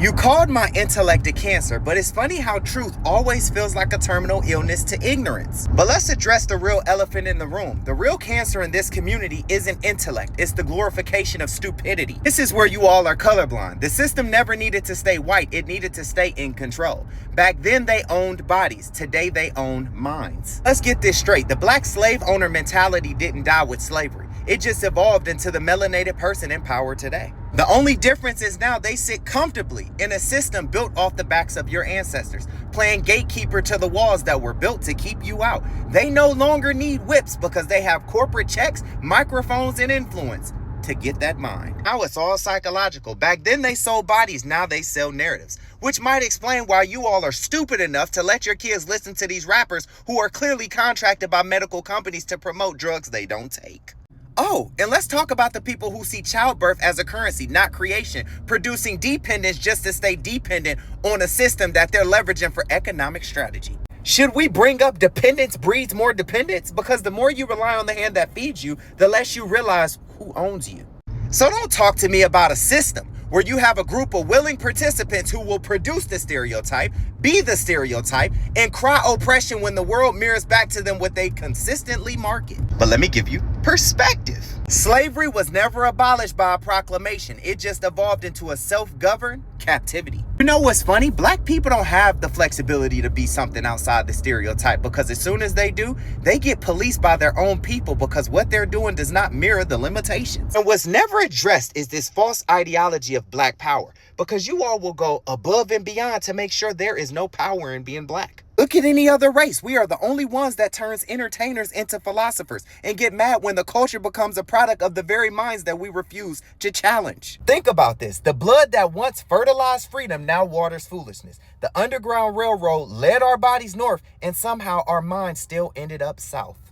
You called my intellect a cancer, but it's funny how truth always feels like a terminal illness to ignorance. But let's address the real elephant in the room. The real cancer in this community isn't intellect, it's the glorification of stupidity. This is where you all are colorblind. The system never needed to stay white, it needed to stay in control. Back then they owned bodies, today they own minds. Let's get this straight, the black slave owner mentality didn't die with slavery. It just evolved into the melanated person in power today. The only difference is now they sit comfortably in a system built off the backs of your ancestors, playing gatekeeper to the walls that were built to keep you out. They no longer need whips because they have corporate checks, microphones, and influence to get that mind. Now it's all psychological. Back then they sold bodies, now they sell narratives, which might explain why you all are stupid enough to let your kids listen to these rappers who are clearly contracted by medical companies to promote drugs they don't take. Oh, and let's talk about the people who see childbirth as a currency, not creation, producing dependence just to stay dependent on a system that they're leveraging for economic strategy. Should we bring up dependence breeds more dependence? Because the more you rely on the hand that feeds you, the less you realize who owns you. So don't talk to me about a system where you have a group of willing participants who will produce the stereotype, be the stereotype, and cry oppression when the world mirrors back to them what they consistently market. But let me give you perspective. Slavery was never abolished by a proclamation. It just evolved into a self-governed captivity. You know what's funny? Black people don't have the flexibility to be something outside the stereotype because as soon as they do, they get policed by their own people because what they're doing does not mirror the limitations. And what's never addressed is this false ideology of black power because you all will go above and beyond to make sure there is no power in being black. Look at any other race. We are the only ones that turns entertainers into philosophers and get mad when the culture becomes a product of the very minds that we refuse to challenge. Think about this. The blood that once fertilized freedom now waters foolishness. The Underground Railroad led our bodies north and somehow our minds still ended up south.